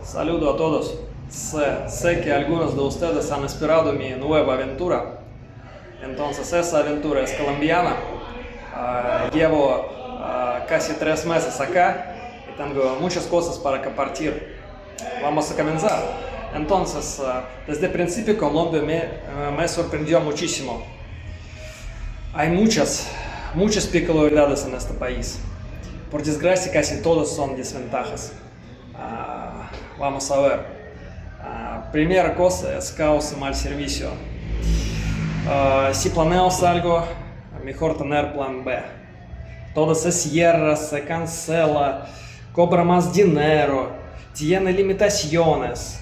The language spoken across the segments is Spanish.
Saludo a todos. Sé que algunos de ustedes han esperado mi nueva aventura. Entonces, esa aventura es colombiana. Llevo casi 3 meses acá y tengo muchas cosas para compartir. Vamos a comenzar. Entonces, desde el principio Colombia me sorprendió muchísimo. Hay muchas peculiaridades en este país. Por desgracia, casi todos son desventajas. Vamos a ver. Primera cosa es caos y mal servicio. Si planeas algo, mejor tener plan B. Todo se cierra, se cancela, cobra más dinero, tiene limitaciones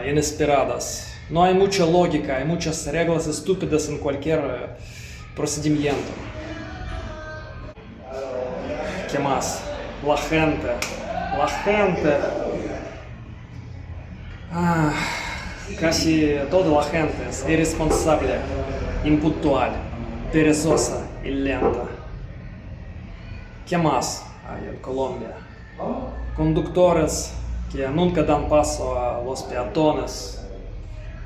inesperadas. No hay mucha lógica, hay muchas reglas estúpidas en cualquier procedimiento. ¿Qué más? La gente. Casi toda la gente es irresponsable, impuntual, perezosa y lenta. ¿Qué más hay en Colombia? Conductores que nunca dan paso a los peatones,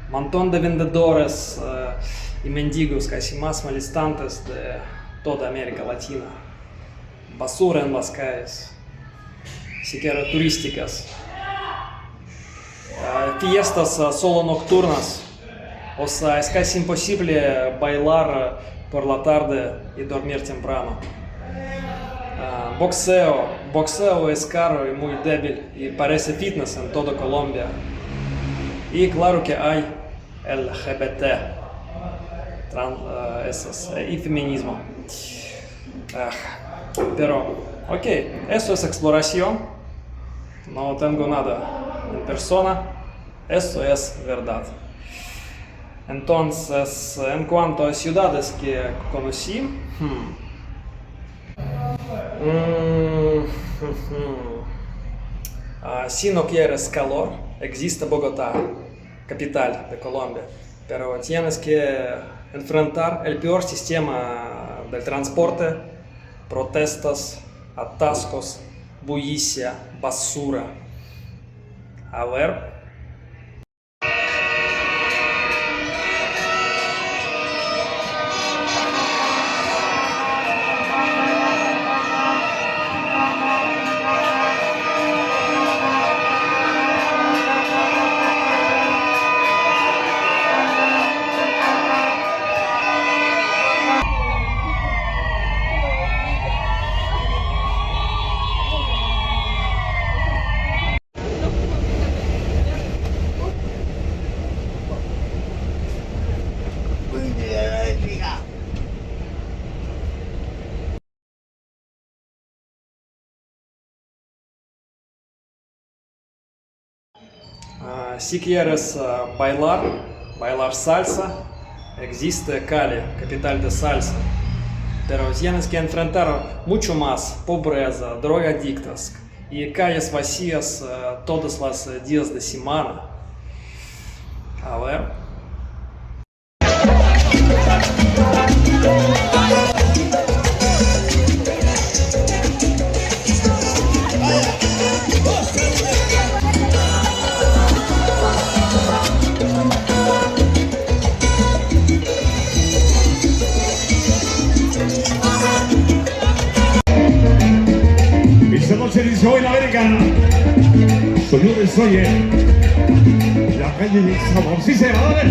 montón de vendedores y mendigos casi más molestantes de toda América Latina, basura en las calles, siquiera turísticas, fiestas solo nocturnas, o sea, es casi imposible bailar por la tarde y dormir temprano. Boxeo es caro y muy débil y parece fitness en toda Colombia. Y claro que hay LGBT, y feminismo. Pero, ok, eso es exploración. No tengo nada en persona. Eso es verdad. Entonces, en cuanto a ciudades que conocí, si no quieres calor, existe Bogotá, capital de Colombia, pero tienes que enfrentar el peor sistema del transporte, protestas, atascos, bullicia, basura. A ver. Si quieres bailar salsa, existe Cali, capital de salsa, pero tienes que enfrentar mucho más pobreza, drogadictos y calles vacías todos los días de semana. A ver. Esta noche dice hoy la América, señores, oye, la calle del sabor, sí se va,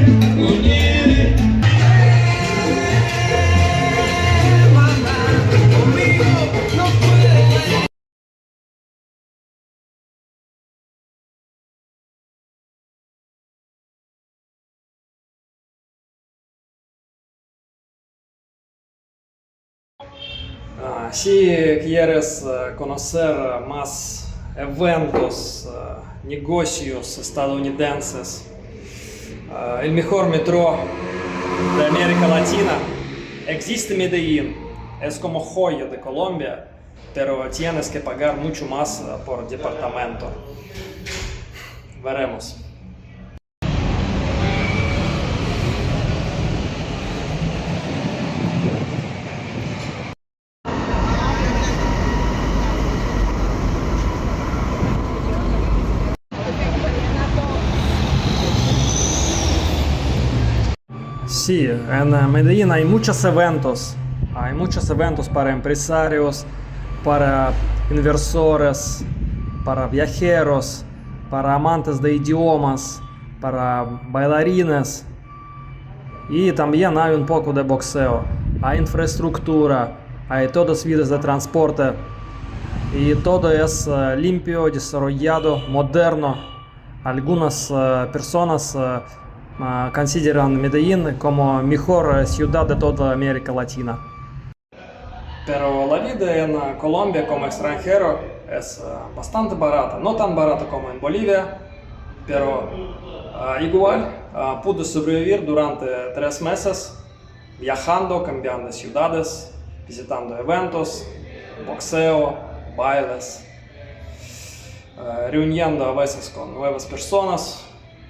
Si quieres conocer más eventos, negocios estadounidenses, el mejor metro de América Latina existe Medellín. Es como joya de Colombia, pero tienes que pagar mucho más por departamento. Veremos. Sí, en Medellín hay muchos eventos. Hay muchos eventos para empresarios, para inversores, para viajeros, para amantes de idiomas, para bailarines. Y también hay un poco de boxeo. Hay infraestructura, hay todas vías de transporte. Y todo es limpio, desarrollado, moderno. Algunas personas consideran Medellín como mejor ciudad de toda América Latina. Pero la vida en Colombia como extranjero es bastante barata. No tan barata como en Bolivia, pero igual pude sobrevivir durante 3 meses viajando, cambiando ciudades, visitando eventos, boxeo, bailes, reuniendo a veces con nuevas personas.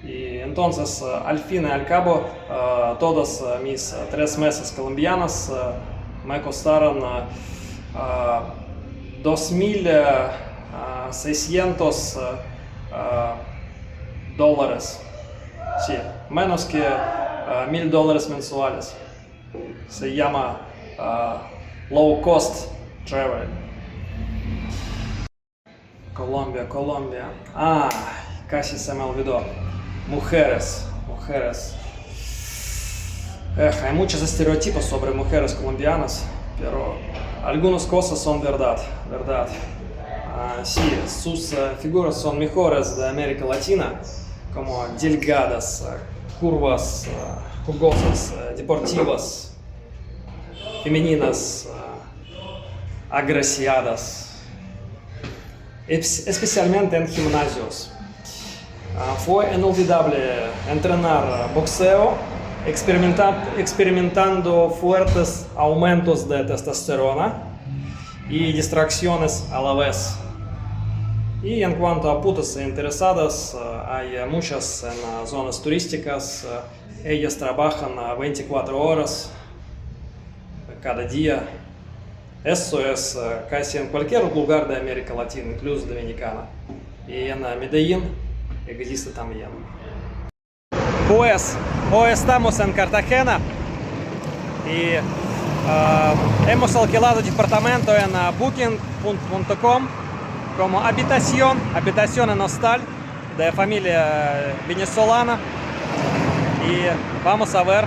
Y entonces, al fin y al cabo, todos mis 3 meses colombianos me costaron $2,600 dólares. Sí, menos que $1,000 mensuales. Se llama low cost travel. Colombia. Casi se me olvidó. Mujeres. Hay muchos estereotipos sobre mujeres colombianas, pero algunas cosas son verdad. Sí, sus figuras son mejores de América Latina, como delgadas, curvas, jugosas, deportivas, femeninas, agraciadas, especialmente en gimnasios. Fue inolvidable entrenar boxeo, experimentando fuertes aumentos de testosterona y distracciones a la vez. Y en cuanto a putas interesadas, hay muchas en zonas turísticas. Ellas trabajan 24 horas cada día. Eso es casi en cualquier lugar de América Latina, incluso Dominicana. Y en Medellín existe también. Pues hoy estamos en Cartagena y hemos alquilado departamento en booking.com como habitación en hostal de familia venezolana, y vamos a ver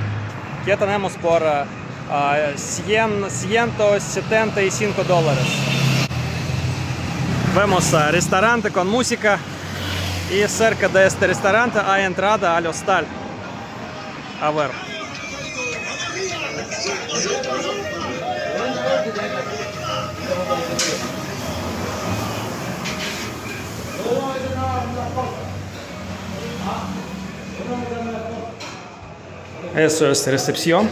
qué tenemos por $175. Vemos restaurante con música. Y cerca de este restaurante hay entrada al hostal. A ver. Eso es recepción,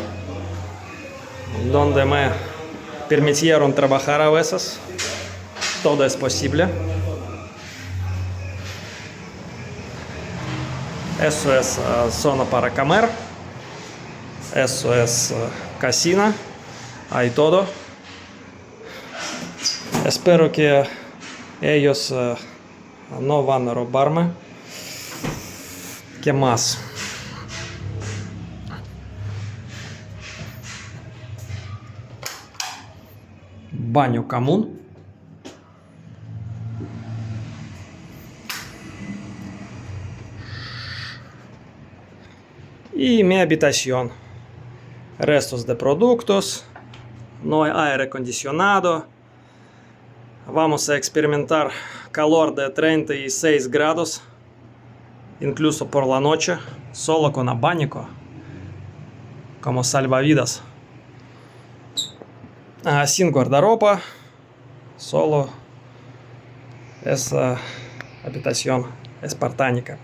donde me permitieron trabajar a veces. Todo es posible. Eso es zona para comer. Eso es casino. Hay todo. Espero que ellos no van a robarme. ¿Qué más? Baño común. Y mi habitación. Restos de productos. No hay aire acondicionado. Vamos a experimentar calor de 36 grados. Incluso por la noche. Solo con abanico. Como salvavidas. Sin guardarropa. Solo esa habitación espartánica.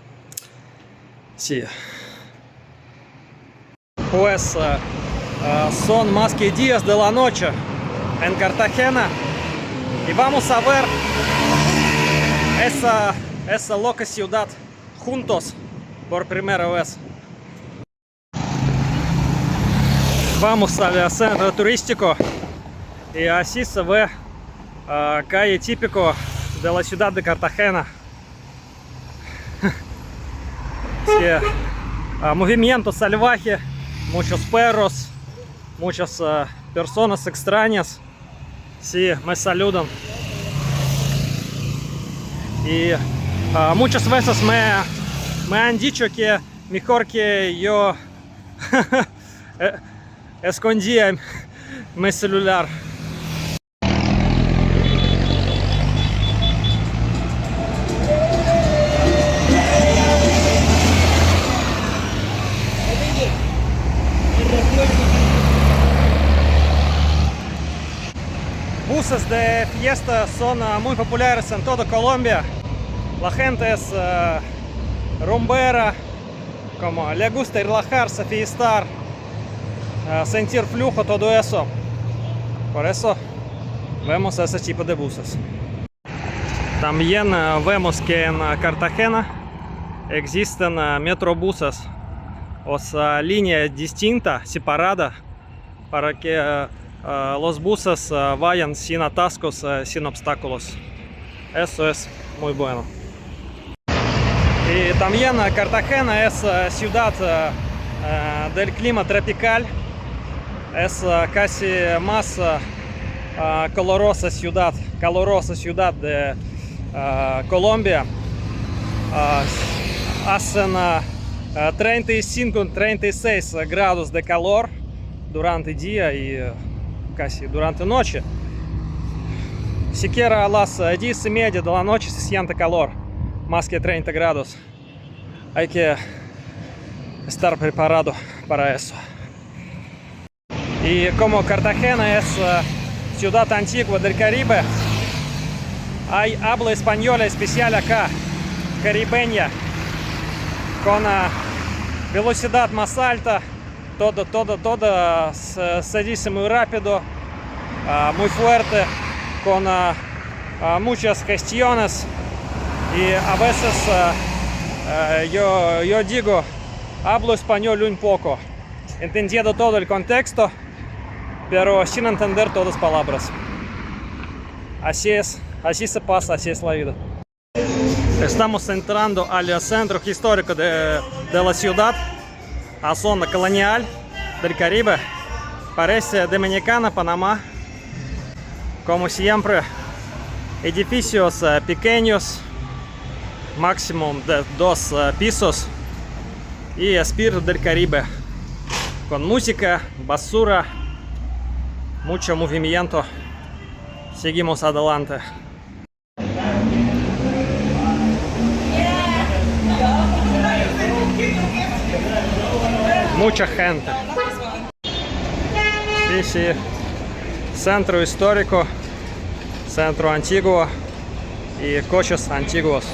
Sí. Pues son más que 10 de la noche en Cartagena y vamos a ver esa loca ciudad juntos por primera vez. Vamos al centro turístico y así se ve calle típico de la ciudad de Cartagena. Movimiento salvaje muchos perros, muchas personas extrañas. Sí, me saludan. Y muchas veces me han dicho que mejor que yo escondía mi celular. Buses de fiesta son muy populares en toda Colombia. La gente es rumbera, como le gusta relajarse, fiestar, sentir flujo, todo eso. Por eso vemos ese tipo de buses. También vemos que en Cartagena existen metrobuses, o sea, línea distinta, separada, para que los buses vayan sin atascos, sin obstáculos. Eso es muy bueno. Y también Cartagena es ciudad del clima tropical. Es casi más calurosa ciudad de Colombia. Hacen 35-36 grados de calor durante el día y casi durante la noche. Siquiera a las 10:30 de la noche se siente calor, más que 30 grados. Hay que estar preparado para eso. Y como Cartagena es ciudad antigua del Caribe, hay habla española especial acá, caribeña, con velocidad más alta. Todo se dice muy rápido, muy fuerte, con muchas gestiones. Y a veces yo digo, hablo español un poco, entendiendo todo el contexto, pero sin entender todas las palabras. Así es, así se pasa, así es la vida. Estamos entrando al centro histórico de la ciudad, a zona colonial del Caribe. Parece Dominicana, Panamá. Como siempre, edificios pequeños, máximo de 2 pisos, y espíritu del Caribe, con música, basura, mucho movimiento. Seguimos adelante. Mucha gente. Sí, centro histórico, centro antiguo y coches antiguos.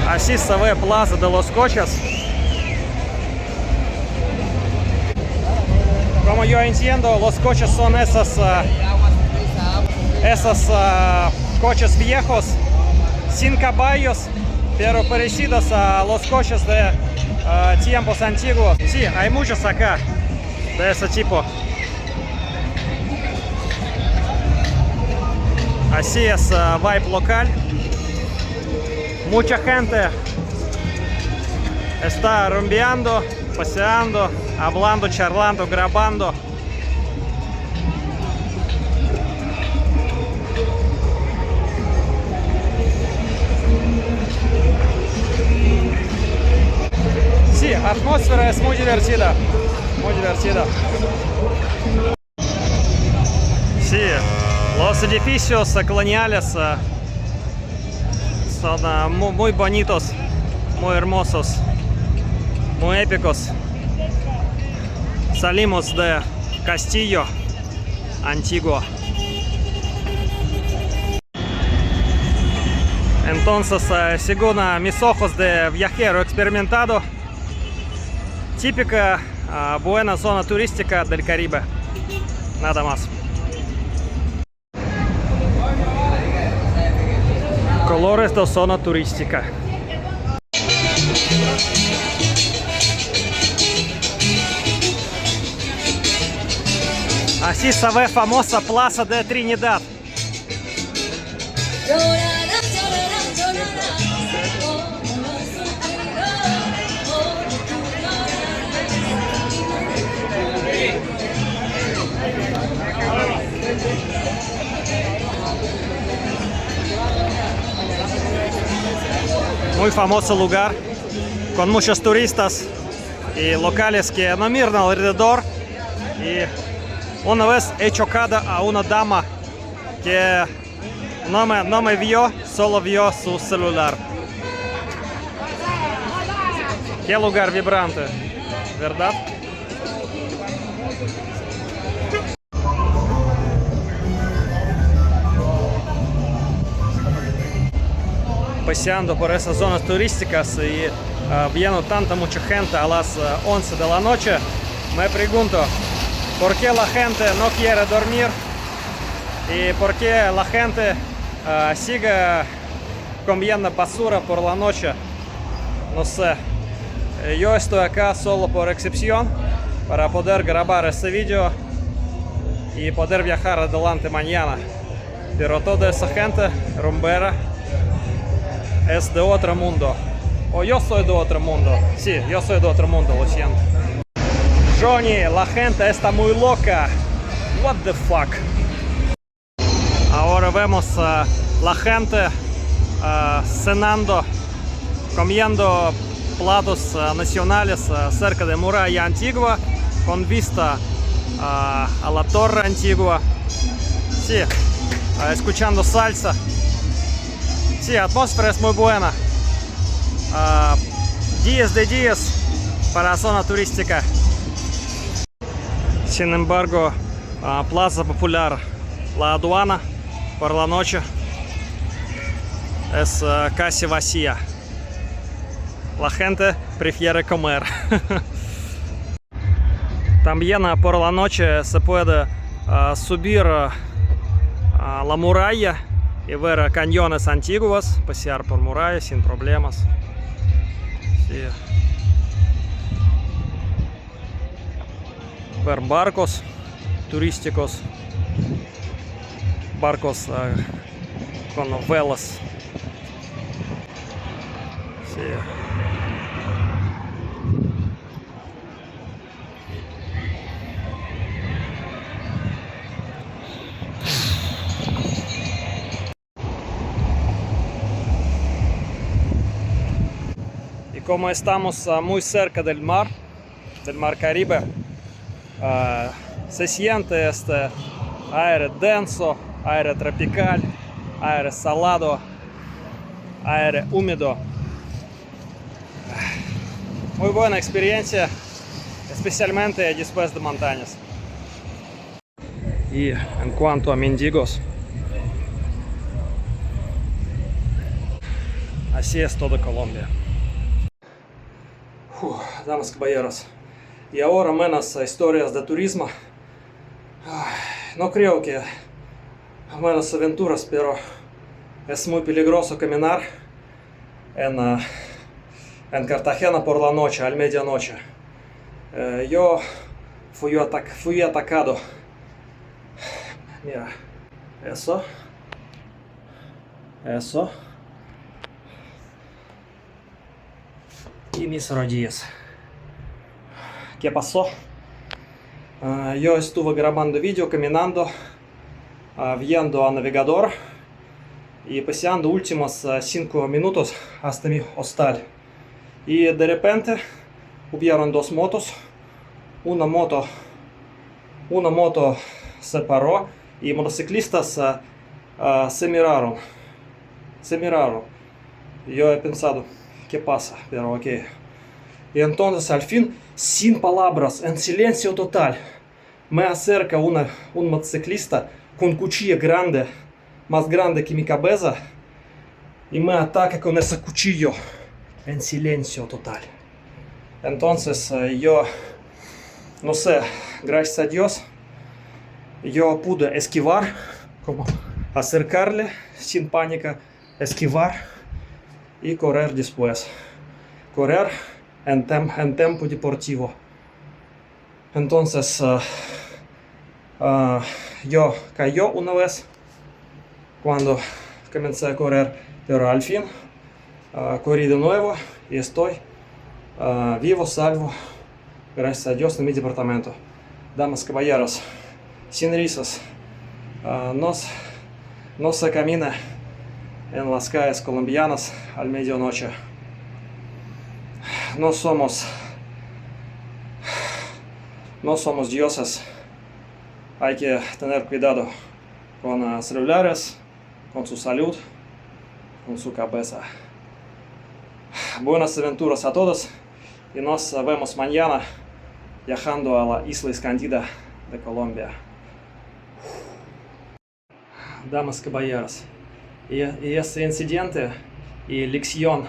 Así se ve Plaza de los Coches. Como yo entiendo, los coches son esos coches viejos, sin caballos, pero parecidos a los coches de tiempos antiguos. Sí, hay muchos acá de ese tipo. Así es vibe local. Mucha gente está rumbeando, paseando, hablando, charlando, grabando. Sí, atmósfera es muy divertida, muy divertida. Sí, los edificios coloniales son muy bonitos, muy hermosos, muy épicos. Salimos de castillo antiguo. Entonces, según mis ojos de viajero experimentado, típica buena zona turística del Caribe. Nada más. Colores de zona turística. Así se ve famosa Plaza de Trinidad. Muy famoso lugar, con muchos turistas y locales que no miran alrededor. Y una vez he chocado a una dama que no me vio, solo vio su celular. Qué lugar vibrante, ¿verdad? Paseando por esas zonas turísticas y viendo mucha gente a las 11 de la noche, me pregunto por qué la gente no quiere dormir y por qué la gente sigue comiendo basura por la noche. No sé, yo estoy acá solo por excepción para poder grabar este video y poder viajar adelante mañana, pero toda esa gente rumbera es de otro mundo. O yo soy de otro mundo. Sí, yo soy de otro mundo, lo siento. Johnny, la gente está muy loca. What the fuck? Ahora vemos la gente cenando, comiendo platos nacionales cerca de Muralla Antigua, con vista a la Torre Antigua. Sí, escuchando salsa. Sí, atmósfera es muy buena. 10 de 10 para zona turística. Sin embargo, plaza popular, la aduana por la noche es casi vacía. La gente prefiere comer. También por la noche se puede subir a la muralla y ver cañones antiguos, pasear por muralla sin problemas. Sí. Ver barcos turísticos, barcos con velas. Sí. Como estamos muy cerca del mar Caribe, se siente este aire denso, aire tropical, aire salado, aire húmedo. Muy buena experiencia, especialmente después de montañas. Y en cuanto a mendigos, así es toda Colombia. Damas y caballeros, y ahora menos historias de turismo. No creo que menos aventuras, pero es muy peligroso caminar en Cartagena por la noche, a medianoche. Yo fui atacado. Mira, eso. Y mis rodillas. ¿Qué pasó? Yo estuve grabando vídeo caminando, viendo a navegador y paseando últimos 5 minutos hasta mi hostal. Y de repente hubieron dos motos. Una moto se paró y motociclistas se miraron. Yo he pensado, ¿qué pasa? Pero ok. Y entonces al fin, sin palabras, en silencio total, me acerca un motociclista con cuchilla grande, más grande que mi cabeza, y me ataca con ese cuchillo en silencio total. Entonces yo, no sé, gracias a Dios, yo pude esquivar, como acercarle sin pánica, esquivar y correr después. Correr en tempo deportivo. Entonces, Yo cayó una vez cuando comencé a correr, pero al fin corrí de nuevo y estoy vivo, salvo, gracias a Dios, en mi departamento. Damas, caballeros, sin risas, no se camina en las calles colombianas a medianoche. No somos dioses. Hay que tener cuidado con celulares, con su salud, con su cabeza. Buenas aventuras a todos y nos vemos mañana viajando a la isla escondida de Colombia. Damas, caballeros, y ese incidente y lección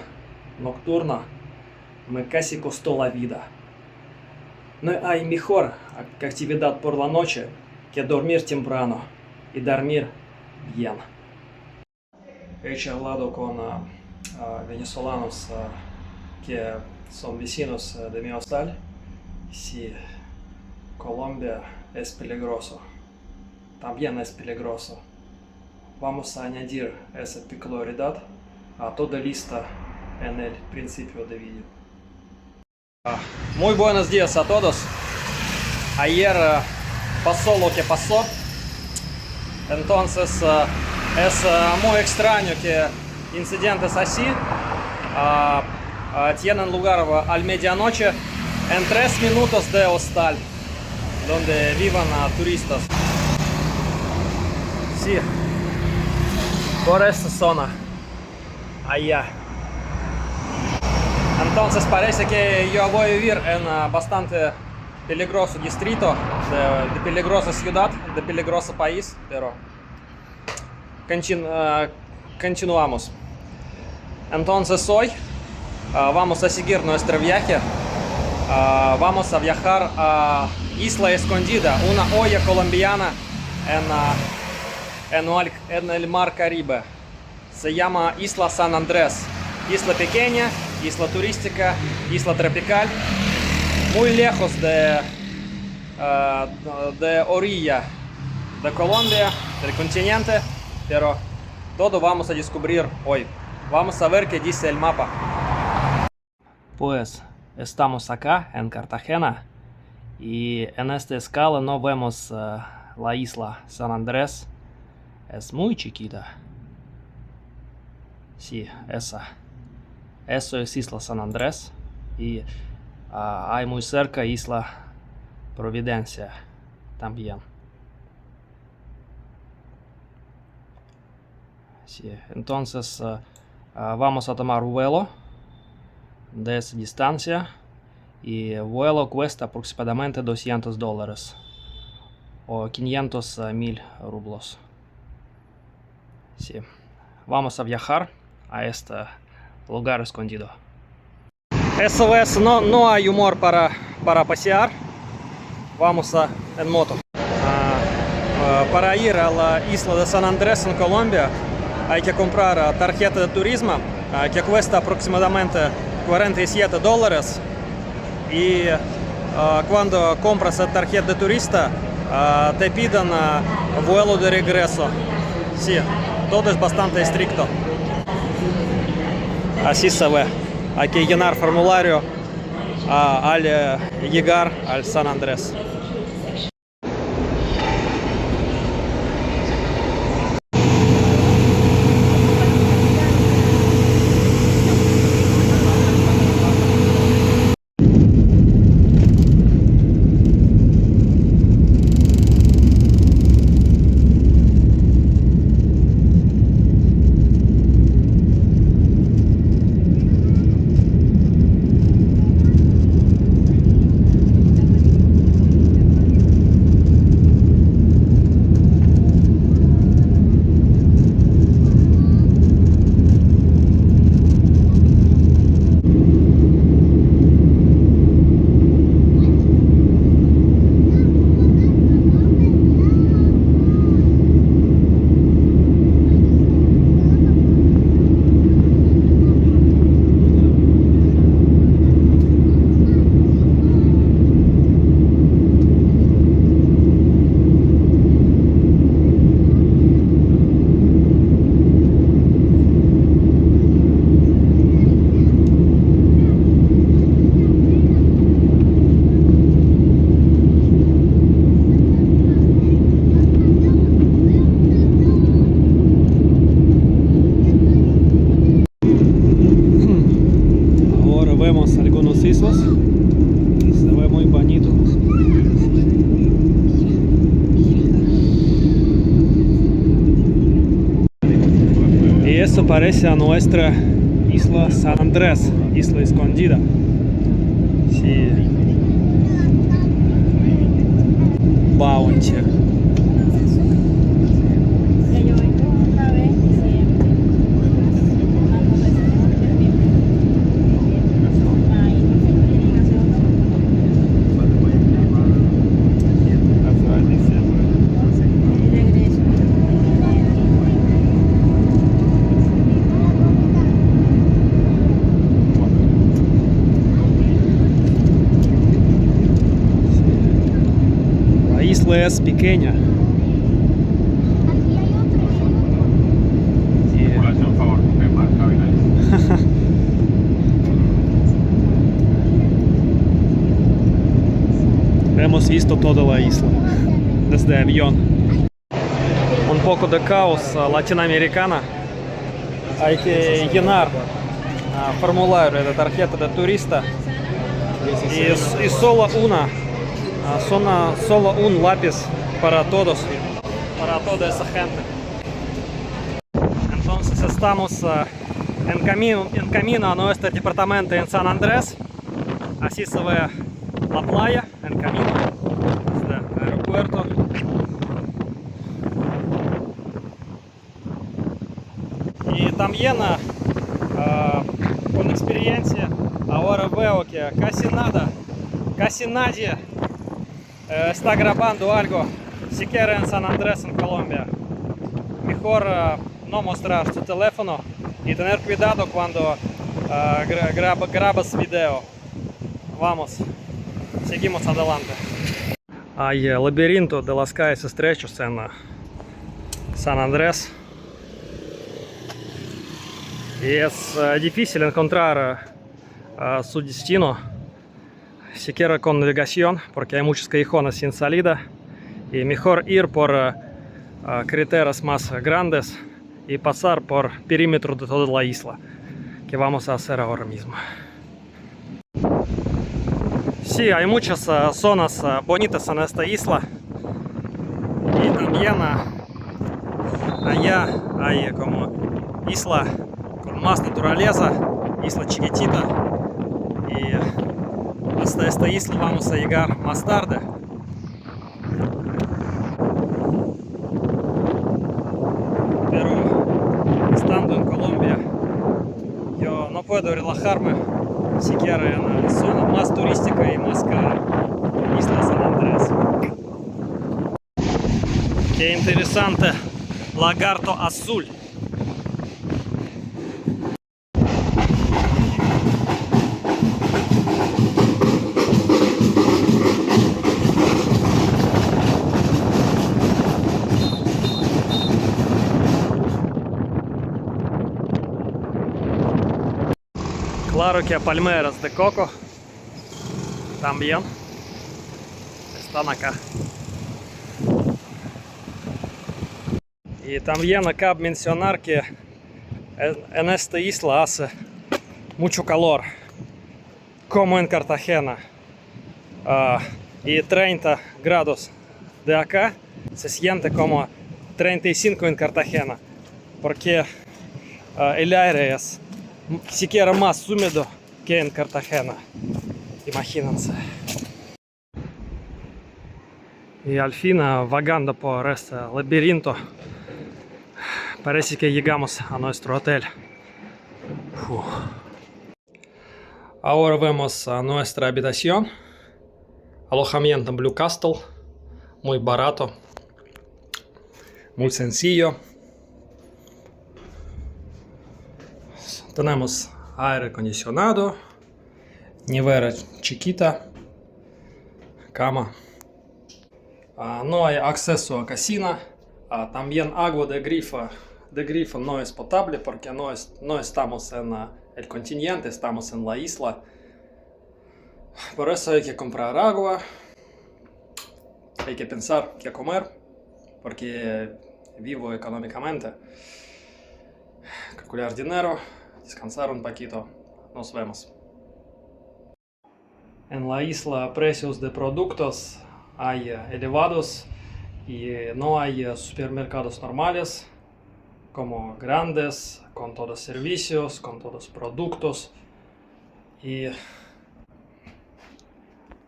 nocturna me casi costó la vida. No hay mejor actividad por la noche que dormir temprano y dormir bien. He hablado con venezolanos que son vecinos de mi hostal. Sí, Colombia es peligroso. También es peligroso. Vamos a añadir esa peculiaridad a toda lista en el principio del vídeo. Muy buenos días a todos. Ayer pasó lo que pasó. Entonces es muy extraño que incidentes así tienen lugar a medianoche en 3 minutos de hostal donde vivan turistas. Sí, por esta zona, allá. Entonces parece que yo voy a vivir en bastante peligroso distrito, de peligrosa ciudad, de peligroso país, pero continuamos. Entonces hoy vamos a seguir nuestro viaje. Vamos a viajar a Isla Escondida, una olla colombiana en el mar Caribe. Se llama Isla San Andrés. Isla pequeña, isla turística, isla tropical, muy lejos de orilla de Colombia, del continente, pero todo vamos a descubrir hoy. Vamos a ver qué dice el mapa. Pues estamos acá en Cartagena y en esta escala no vemos la isla San Andrés. Es muy chiquita. Sí, esa. Eso es Isla San Andrés y hay muy cerca Isla Providencia también. Sí, entonces vamos a tomar vuelo de esa distancia y el vuelo cuesta aproximadamente $200 o 500.000 rublos. Sí, vamos a viajar a este lugar escondido. Eso es, no hay humor para pasear. Vamos en moto. Para ir a la isla de San Andrés en Colombia hay que comprar tarjeta de turismo que cuesta aproximadamente $47 y cuando compras la tarjeta de turista te piden vuelo de regreso. Sí, todo es bastante estricto. Así se ve. Hay que llenar formulario al llegar al San Andrés. eso parece a nuestra isla San Andrés, isla escondida. Sí. Bounty. La isla es pequeña. Hemos visto toda la isla desde avión. Un poco de caos latinoamericana. Hay que llenar formulario de tarjeta de turista y solo un lápiz para todos, para toda esa gente. Entonces estamos en camino a nuestro departamento en San Andrés. Así se ve la playa en camino desde el aeropuerto. Y también con experiencia ahora veo que casi nadie está grabando algo siquiera en San Andrés, en Colombia. Mejor no mostrar su teléfono y tener cuidado cuando grabas video. Vamos, seguimos adelante. Hay laberinto de las calles estrechos en San Andrés. Y es difícil encontrar su destino, siquiera con navegación, porque hay muchos callejones sin salida. Y mejor ir por carreteras más grandes y pasar por perímetro de toda la isla, que vamos a hacer ahora mismo. Sí, hay muchas zonas bonitas en esta isla. Y también allá hay como isla con más naturaleza, isla chiquitita. Y hasta esta isla vamos a llegar más tarde. Pero estando en Colombia, yo no puedo relajarme siquiera en la zona más turística y más cara, Isla San Andrés. Qué interesante, lagarto azul. Claro que palmeras de coco también están acá. Y también acá mencionar que en esta isla hace mucho calor, como en Cartagena. Y 30 grados de acá se siente como 35 en Cartagena, porque el aire es siquiera más húmedo que en Cartagena. Imagínense. Y al fin, vagando por este laberinto, parece que llegamos a nuestro hotel. Ahora vemos nuestra habitación. Alojamiento Blue Castle. Muy barato. Muy sencillo. Tenemos aire acondicionado, nevera chiquita, cama. No hay acceso a cocina. También agua de grifo no es potable porque no estamos en el continente, estamos en la isla. Por eso hay que comprar agua, hay que pensar qué comer, porque vivo económicamente. Calcular dinero. Descansar un poquito. Nos vemos. En la isla precios de productos hay elevados y no hay supermercados normales. como grandes, con todos servicios, con todos productos. Y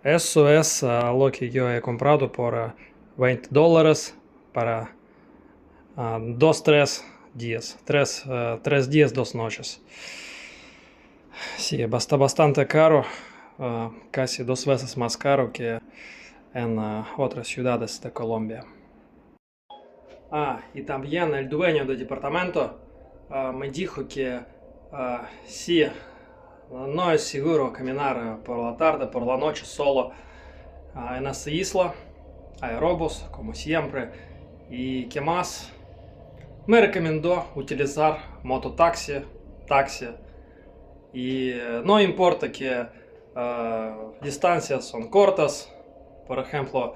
eso es lo que yo he comprado por $20 para 2-3 días. 3 días, 2 noches. Sí, bastante caro, casi 2 veces más caro que en otras ciudades de Colombia. Y también el dueño del departamento me dijo que sí, no es seguro caminar por la tarde, por la noche solo en esta isla. Hay robos, como siempre. Y que más, me recomendó utilizar mototaxi, taxi. Y no importa que distancias son cortas, por ejemplo,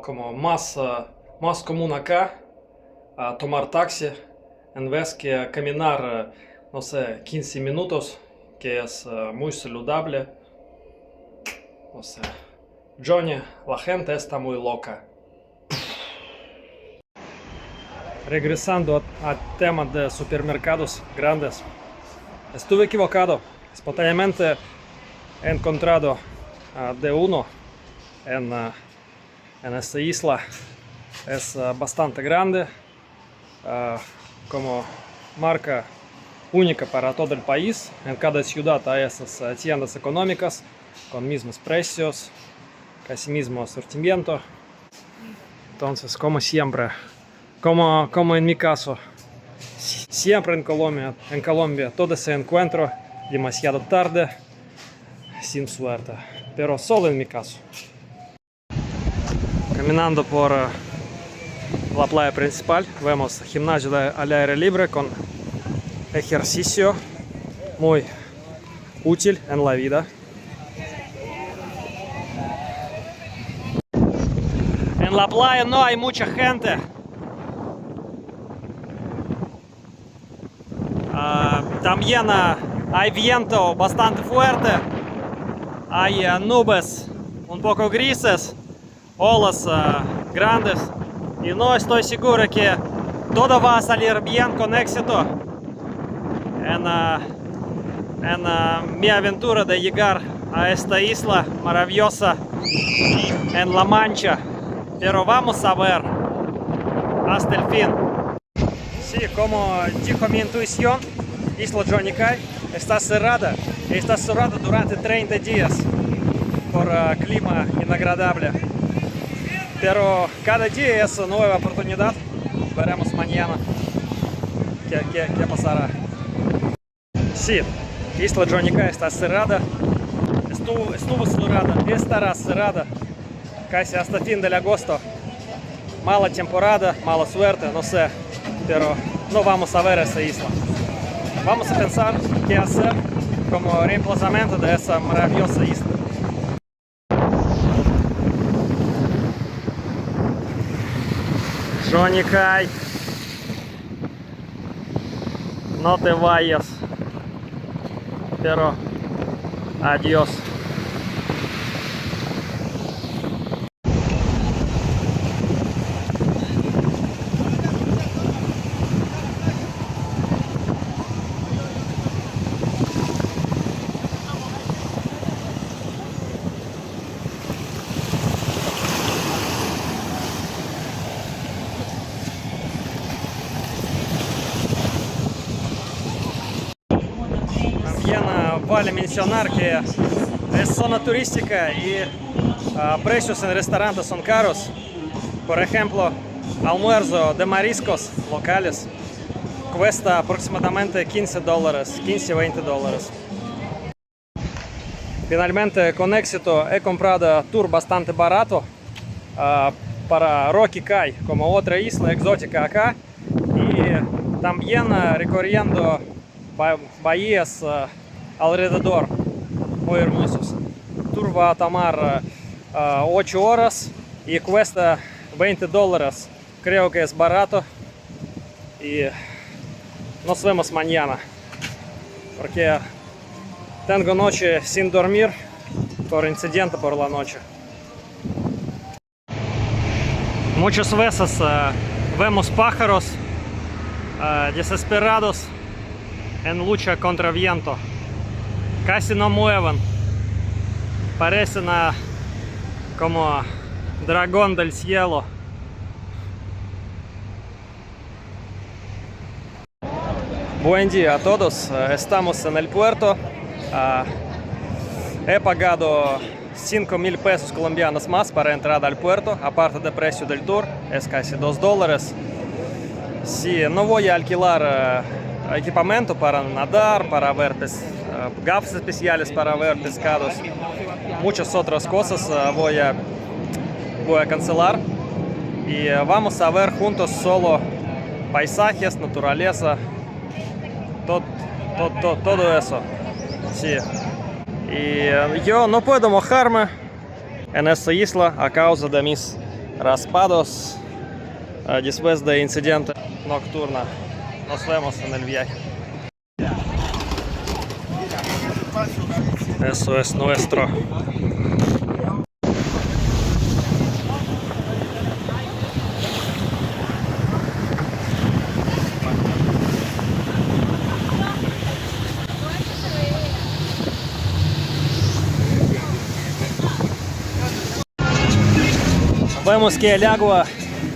como más común acá, tomar taxi en vez que caminar, no sé, 15 minutos, que es muy saludable. No sé, Johnny, la gente está muy loca. Regresando al tema de supermercados grandes, estuve equivocado. Espontáneamente he encontrado de uno en esta isla. Es bastante grande, como marca única para todo el país. En cada ciudad hay esas tiendas económicas con mismos precios, casi mismo sortimiento. Entonces, como siempre, como en mi caso, siempre en Colombia todo se encuentra demasiado tarde, sin suerte, pero solo en mi caso. Caminando por la playa principal, vemos gimnasio al aire libre con ejercicio muy útil en la vida. En la playa no hay mucha gente. También hay viento bastante fuerte. Hay nubes un poco grises, olas grandes. Y no estoy seguro que todo va a salir bien con éxito en mi aventura de llegar a esta isla maravillosa en La Mancha. Pero vamos a ver hasta el fin. Sí, como dijo mi intuición, Isla Johnny Cay está cerrada. Está cerrada durante 30 días por clima inagradable. Pero cada día es una nueva oportunidad. Veremos mañana qué pasará. Sí, Isla Johnny Cay está cerrada. Estuvo cerrada, estará cerrada casi hasta fin de agosto. Mala temporada, mala suerte, no sé. Pero no vamos a ver esa isla. Vamos a pensar qué hacer como reemplazamiento de esa maravillosa isla. Johnny Cay, no te vayas, pero adiós. Vale mencionar que es zona turística y precios en restaurantes son caros. Por ejemplo, almuerzo de mariscos locales cuesta aproximadamente $15, $15-20. Finalmente, con éxito, he comprado tour bastante barato para Rocky Cay, como otra isla exótica acá, y también recorriendo bahías alrededor, muy hermosos. Tour va a tomar 8 horas y cuesta $20. Creo que es barato. Y nos vemos mañana, porque tengo noche sin dormir por incidente por la noche. Muchas veces vemos pájaros Desesperados en lucha contra viento. Casi no mueven. Parecen como dragón del cielo. Buen día a todos. Estamos en el puerto. He pagado 5,000 pesos colombianos más para entrar al puerto, aparte del precio del tour, es casi $2. Sí, no voy a alquilar equipamiento para nadar, para ver gafas especiales para ver pescados, muchas otras cosas voy a cancelar y vamos a ver juntos solo paisajes, naturaleza, todo eso. Sí. Y yo no puedo mojarme en esta isla a causa de mis raspados después de incidente nocturno. Nos vemos en el viaje. Eso es nuestro. Vemos que el agua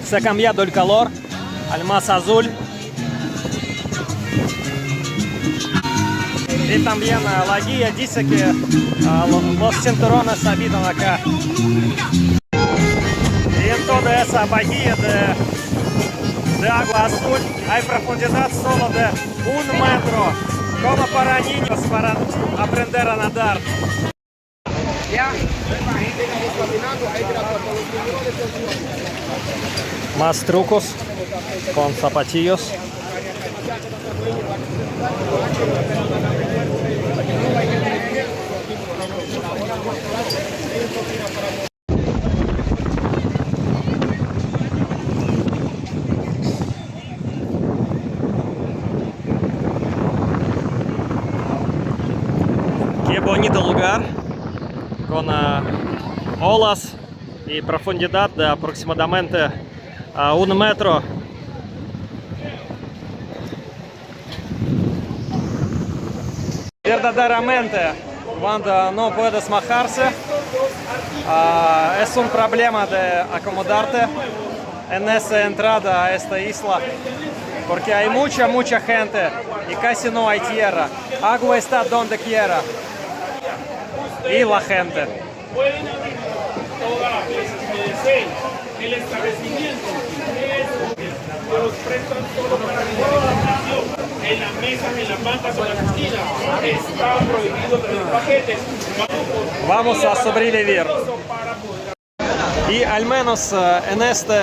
se ha cambiado el color al más azul. Y también la guía dice que los cinturones habitan acá. Y en toda esa bahía de agua azul hay profundidad solo de 1 metro, como para niños, para aprender a nadar. Más trucos con zapatillos. Qué bonito lugar, con olas y profundidad de aproximadamente 1 metro. Verdaderamente, cuando no puedes mojarse, es un problema de acomodarte en esa entrada a esta isla, porque hay mucha gente y casi no hay tierra. Agua está donde quiera y la gente. Pueden abrir todas las veces que deseen. El establecimiento los prestan solo para alimentación. En las mesas, en las bancas o en las esquinas está prohibido tener paquetes. Vamos a sobrevivir. Y al menos en este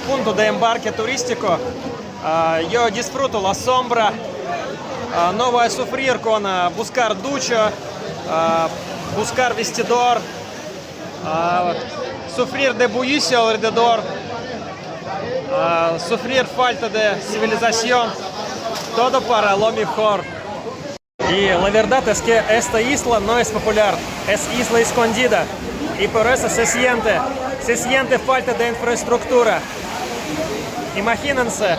punto de embarque turístico yo disfruto la sombra. No voy a sufrir con buscar ducha, buscar vestidor, sufrir de bullicio alrededor, sufrir falta de civilización, todo para lo mejor. Y la verdad es que esta isla no es popular, es isla escondida y por eso se siente falta de infraestructura. Imagínense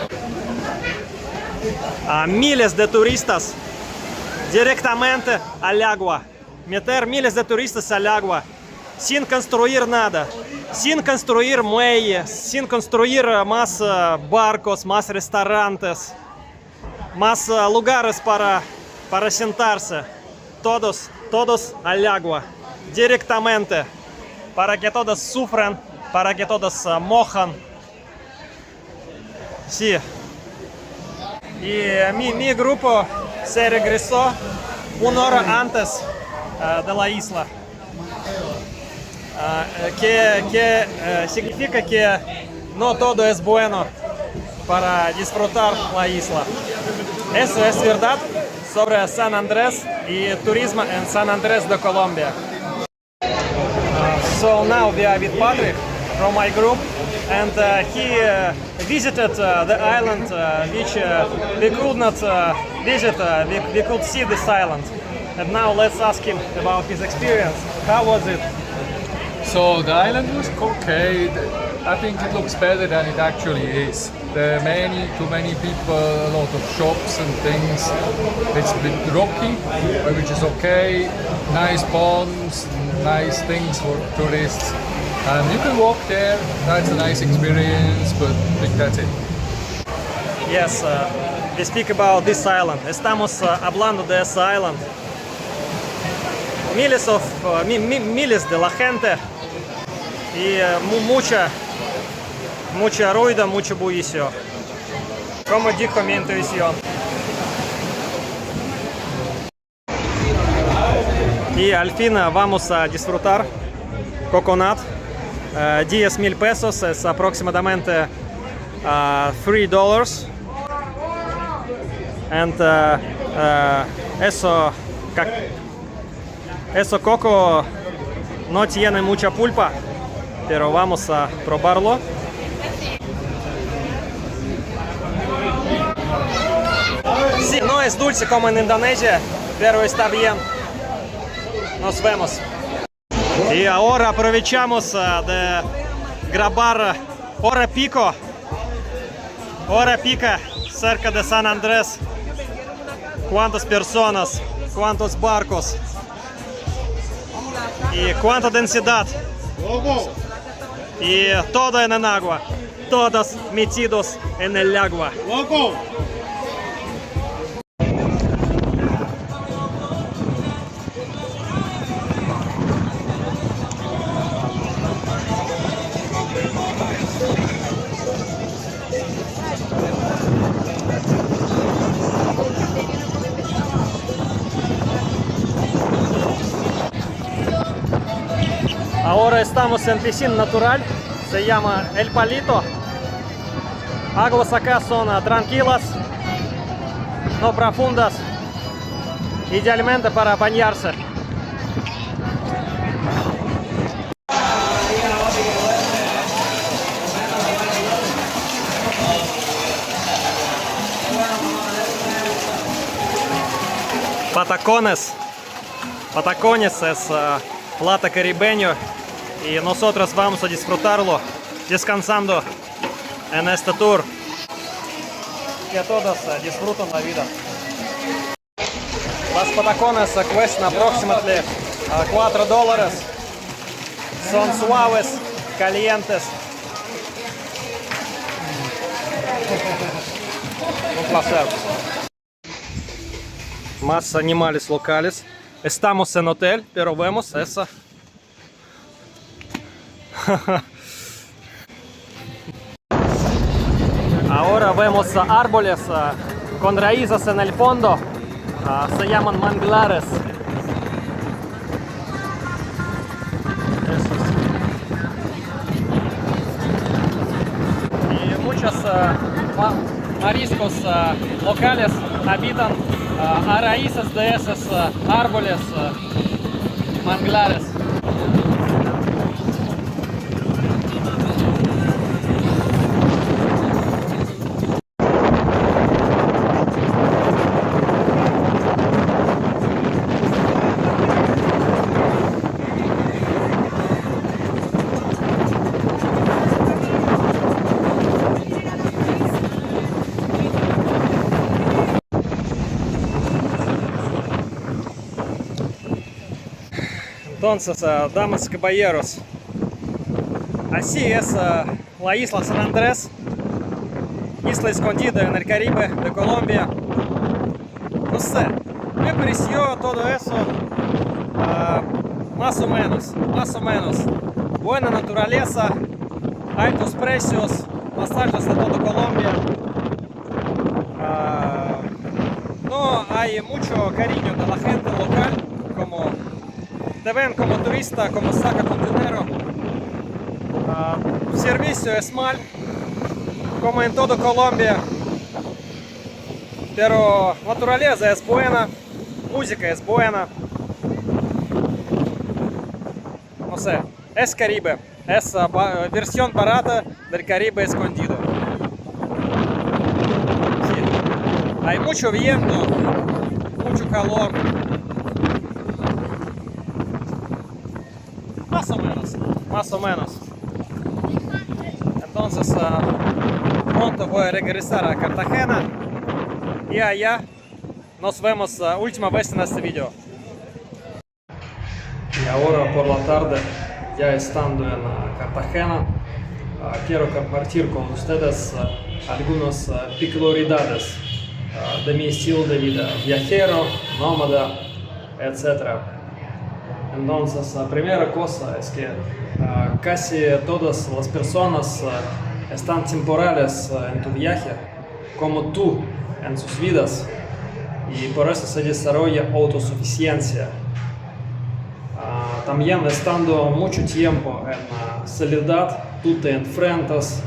a miles de turistas directamente al agua. Meter miles de turistas al agua sin construir nada, sin construir muelles, sin construir más barcos, más restaurantes, más lugares para sentarse. Todos al agua, directamente, para que todos sufran, para que todos mojan. Sí. Y mi grupo se regresó 1 hora antes de la isla, que significa que no todo es bueno para disfrutar la isla. Eso es verdad sobre San Andrés y turismo en San Andrés de Colombia. So now we are with Patrick from my group, and he visited the island which we could not visit. We could see this island. And now let's ask him about his experience. How was it? So the island was okay. I think it looks better than it actually is. There are too many people, a lot of shops and things. It's a bit rocky, which is okay. Nice ponds, nice things for tourists. You can walk there, that's a nice experience, but I think that's it. Yes, we speak about this island. Estamos hablando de esa island. Miles de la gente y mucha ruido, mucho bullicio. Como dijo mi intuición. Y al fin vamos a disfrutar Coconut. 10,000 pesos es aproximadamente $3. And eso coco no tiene mucha pulpa, pero vamos a probarlo. Sí, no es dulce como en Indonesia, pero está bien. Nos vemos. Y ahora aprovechamos de grabar hora pica cerca de San Andrés. Cuántas personas, cuántos barcos y cuánta densidad. Y todo en el agua, todos metidos en el agua. Ahora estamos en piscina natural, se llama El Palito. Aguas acá son tranquilas, no profundas, idealmente para bañarse. Patacones es plato caribeño y nosotros vamos a disfrutarlo descansando en este tour. Que todos disfrutan la vida. Las patacones cuestan aproximadamente $4. Son suaves, calientes. Un placer. Más animales locales. Estamos en hotel, pero vemos eso. Ahora vemos árboles con raíces en el fondo. Se llaman manglares. Y muchos mariscos locales habitan a raíces de esos árboles manglares. Entonces, damas y caballeros, así es la isla San Andrés, isla escondida en el Caribe de Colombia. No sé, me pareció todo eso más o menos. Buena naturaleza, altos precios, más altos de toda Colombia. No hay mucho cariño de la gente local, como te ven como turista, como saca con dinero. Servicio es mal, como en toda Colombia. Pero naturaleza es buena, música es buena. No sé, es Caribe, es versión barata del Caribe escondido. Sí. Hay mucho viento, mucho calor. Más o menos. Entonces, pronto voy a regresar a Cartagena y allá nos vemos última vez en este video. Y ahora por la tarde, ya estando en Cartagena, quiero compartir con ustedes algunas peculiaridades de mi estilo de vida, viajero, nómada, etc. Entonces, la primera cosa es que casi todas las personas están temporales en tu viaje, como tú en sus vidas, y por eso se desarrolla autosuficiencia. También estando mucho tiempo en soledad, tú te enfrentas,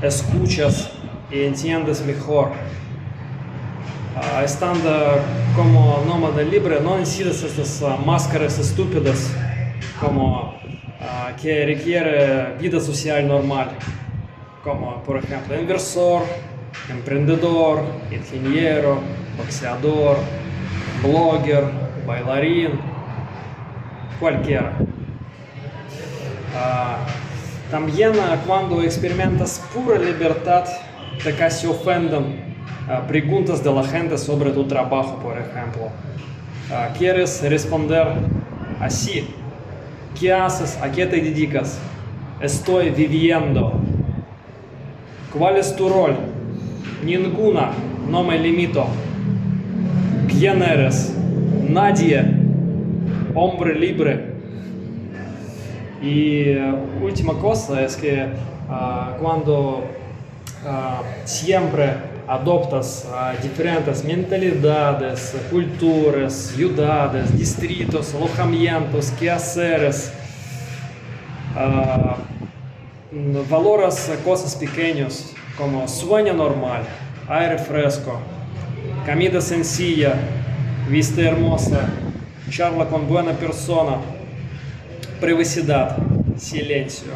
escuchas y entiendes mejor. Estando como nómada libre, no necesitas estas máscaras estúpidas como que requiere vida social normal, como por ejemplo inversor, emprendedor, ingeniero, boxeador, blogger, bailarín, cualquiera. También cuando experimentas pura libertad, te casi ofenden preguntas de la gente sobre tu trabajo, por ejemplo. Quieres responder así: ¿qué haces? ¿A qué te dedicas? Estoy viviendo. ¿Cuál es tu rol? Ninguna, no me limito. ¿Quién eres? Nadie. Hombre libre. Y última cosa es que cuando siempre adoptas diferentes mentalidades, culturas, ciudades, distritos, alojamientos, quehaceres, valoras cosas pequeñas como sueño normal, aire fresco, comida sencilla, vista hermosa, charla con buena persona, privacidad, silencio.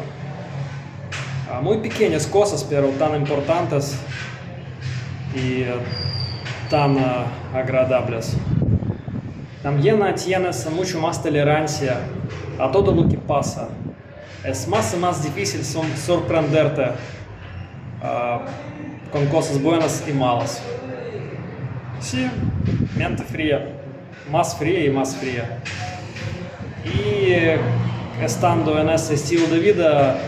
Muy pequeñas cosas, pero tan importantes y tan agradables. También tienes mucho más tolerancia a todo lo que pasa. Es más y más difícil sorprenderte con cosas buenas y malas. Sí, mente fría, más fría y más fría. Y estando en ese estilo de vida,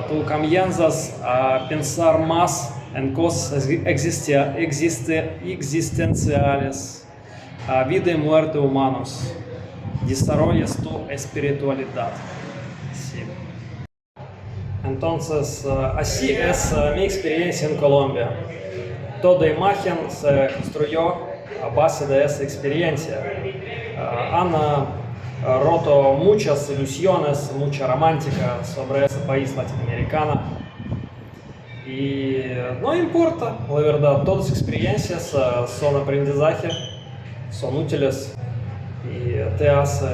tú comienzas a pensar más en cosas existenciales, vida y muerte humanos. Desarrollas tu espiritualidad. Sí. Entonces, así es mi experiencia en Colombia. Toda imagen se construyó a base de esa experiencia. Han roto muchas ilusiones, mucha romántica sobre ese país latinoamericano. Y no importa, la verdad, todas las experiencias son aprendizaje, son útiles y te hace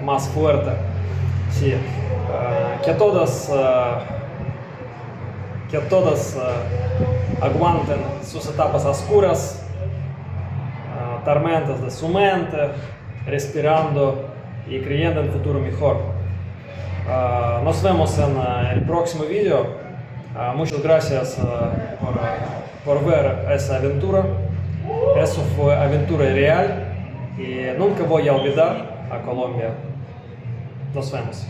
más fuerte. Sí, que todas aguanten sus etapas oscuras, tormentas de su mente, respirando y creyendo en un futuro mejor. Nos vemos en el próximo video. Muchas gracias por ver esa aventura. Eso fue aventura real y nunca voy a olvidar a Colombia. Nos vemos.